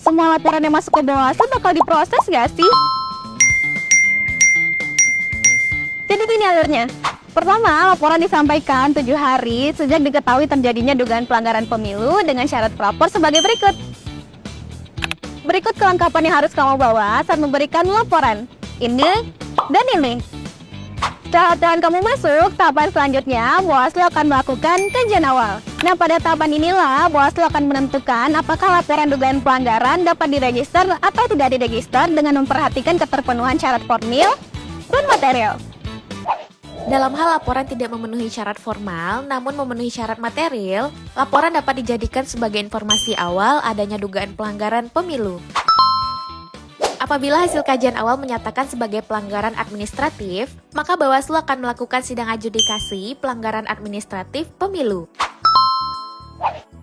semua laporan yang masuk ke Bawaslu bakal diproses nggak sih? Jadi gini alurnya. Pertama, laporan disampaikan 7 hari sejak diketahui terjadinya dugaan pelanggaran pemilu dengan syarat pelapor sebagai berikut. Berikut kelengkapan yang harus kamu bawa saat memberikan laporan. Ini dan ini. Saat kamu masuk, tahapan selanjutnya Bawaslu akan melakukan kajian awal. Nah, pada tahapan inilah Bawaslu akan menentukan apakah laporan dugaan pelanggaran dapat diregister atau tidak diregister dengan memperhatikan keterpenuhan syarat formil dan material. Dalam hal laporan tidak memenuhi syarat formal, namun memenuhi syarat material, laporan dapat dijadikan sebagai informasi awal adanya dugaan pelanggaran pemilu. Apabila hasil kajian awal menyatakan sebagai pelanggaran administratif, maka Bawaslu akan melakukan sidang adjudikasi pelanggaran administratif pemilu.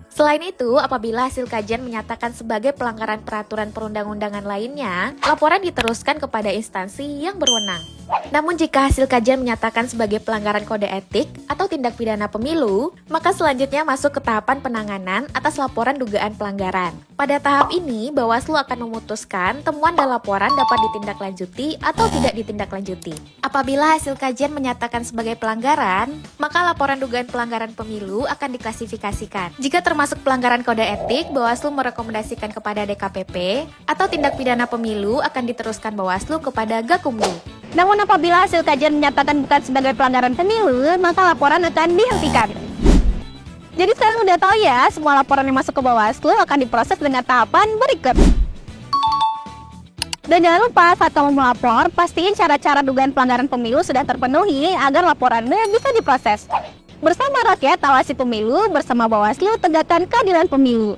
Selain itu, apabila hasil kajian menyatakan sebagai pelanggaran peraturan perundang-undangan lainnya, laporan diteruskan kepada instansi yang berwenang. Namun jika hasil kajian menyatakan sebagai pelanggaran kode etik atau tindak pidana pemilu, maka selanjutnya masuk ke tahapan penanganan atas laporan dugaan pelanggaran. Pada tahap ini, Bawaslu akan memutuskan temuan dan laporan dapat ditindaklanjuti atau tidak ditindaklanjuti. Apabila hasil kajian menyatakan sebagai pelanggaran, maka laporan dugaan pelanggaran pemilu akan diklasifikasikan. Jika termasuk pelanggaran kode etik, Bawaslu merekomendasikan kepada DKPP, atau tindak pidana pemilu akan diteruskan Bawaslu kepada Gakumdu. Namun apabila hasil kajian menyatakan bukan sebagai pelanggaran pemilu, maka laporan akan dihentikan. Jadi sekarang udah tahu ya, semua laporan yang masuk ke Bawaslu akan diproses dengan tahapan berikut. Dan jangan lupa saat kamu melapor, pastiin cara-cara dugaan pelanggaran pemilu sudah terpenuhi agar laporannya bisa diproses. Bersama rakyat, awasi pemilu, bersama Bawaslu, tegakkan keadilan pemilu.